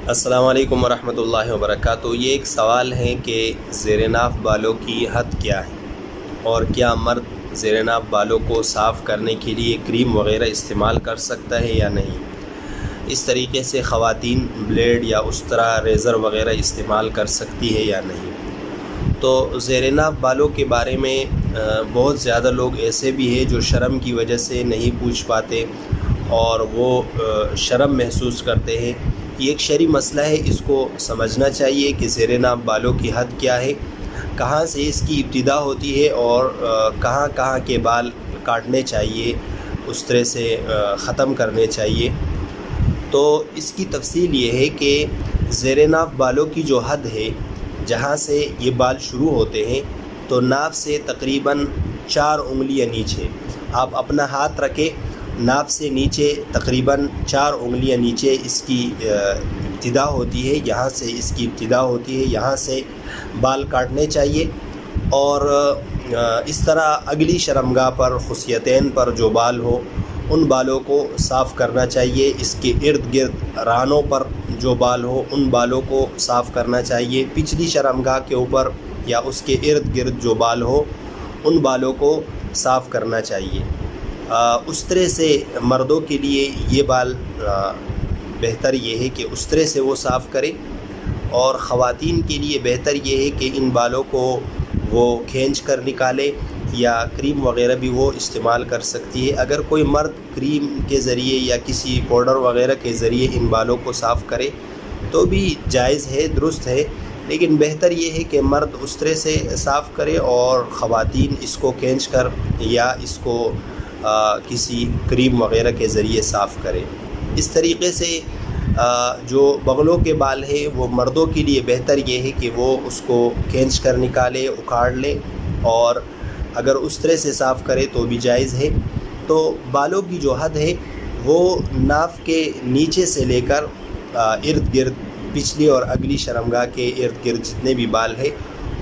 السلام علیکم ورحمۃ اللہ وبرکاتہ۔ یہ ایک سوال ہے کہ زیر ناف بالوں کی حد کیا ہے، اور کیا مرد زیر ناف بالوں کو صاف کرنے کے لیے کریم وغیرہ استعمال کر سکتا ہے یا نہیں۔ اس طریقے سے خواتین بلیڈ یا اس طرح ریزر وغیرہ استعمال کر سکتی ہے یا نہیں۔ تو زیر ناف بالوں کے بارے میں بہت زیادہ لوگ ایسے بھی ہیں جو شرم کی وجہ سے نہیں پوچھ پاتے اور وہ شرم محسوس کرتے ہیں۔ یہ ایک شرعی مسئلہ ہے، اس کو سمجھنا چاہیے کہ زیر ناف بالوں کی حد کیا ہے، کہاں سے اس کی ابتدا ہوتی ہے اور کہاں کہاں کے بال کاٹنے چاہیے، اس طرح سے ختم کرنے چاہیے۔ تو اس کی تفصیل یہ ہے کہ زیر ناف بالوں کی جو حد ہے، جہاں سے یہ بال شروع ہوتے ہیں، تو ناف سے تقریباً 4 انگلیاں نیچے آپ اپنا ہاتھ رکھیں، ناف سے نیچے تقریباً 4 انگلیاں نیچے اس کی ابتدا ہوتی ہے، یہاں سے اس کی ابتدا ہوتی ہے، یہاں سے بال کاٹنے چاہیے۔ اور اس طرح اگلی شرمگاہ پر، خصیتین پر جو بال ہو، ان بالوں کو صاف کرنا چاہیے۔ اس کے ارد گرد رانوں پر جو بال ہو، ان بالوں کو صاف کرنا چاہیے۔ پچھلی شرمگاہ کے اوپر یا اس کے ارد گرد جو بال ہو، ان بالوں کو صاف کرنا چاہیے۔ اس طرح سے مردوں کے لیے یہ بال بہتر یہ ہے کہ اس طرح سے وہ صاف کرے، اور خواتین کے لیے بہتر یہ ہے کہ ان بالوں کو وہ کھینچ کر نکالے، یا کریم وغیرہ بھی وہ استعمال کر سکتی ہے۔ اگر کوئی مرد کریم کے ذریعے یا کسی پاؤڈر وغیرہ کے ذریعے ان بالوں کو صاف کرے تو بھی جائز ہے، درست ہے، لیکن بہتر یہ ہے کہ مرد اس طرح سے صاف کرے اور خواتین اس کو کھینچ کر یا اس کو کسی کریم وغیرہ کے ذریعے صاف کرے۔ اس طریقے سے جو بغلوں کے بال ہیں، وہ مردوں کے لیے بہتر یہ ہے کہ وہ اس کو کھینچ کر نکالے، اکھاڑ لے، اور اگر اس طرح سے صاف کرے تو بھی جائز ہے۔ تو بالوں کی جو حد ہے وہ ناف کے نیچے سے لے کر ارد گرد پچھلی اور اگلی شرمگاہ کے ارد گرد جتنے بھی بال ہیں،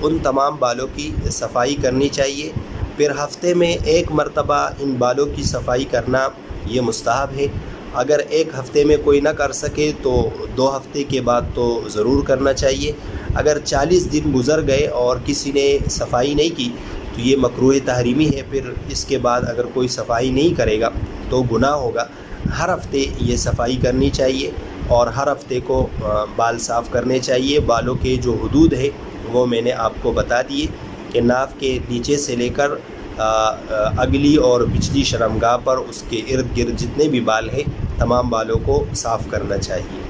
ان تمام بالوں کی صفائی کرنی چاہیے۔ پھر ہفتے میں 1 مرتبہ ان بالوں کی صفائی کرنا یہ مستحب ہے۔ اگر 1 ہفتے میں کوئی نہ کر سکے تو 2 ہفتے کے بعد تو ضرور کرنا چاہیے۔ اگر 40 دن گزر گئے اور کسی نے صفائی نہیں کی تو یہ مکروہ تحریمی ہے۔ پھر اس کے بعد اگر کوئی صفائی نہیں کرے گا تو گناہ ہوگا۔ ہر ہفتے یہ صفائی کرنی چاہیے اور ہر ہفتے کو بال صاف کرنے چاہیے۔ بالوں کے جو حدود ہے وہ میں نے آپ کو بتا دیے کہ ناف کے نیچے سے لے کر اگلی اور پچھلی شرمگاہ پر اس کے ارد گرد جتنے بھی بال ہیں، تمام بالوں کو صاف کرنا چاہیے۔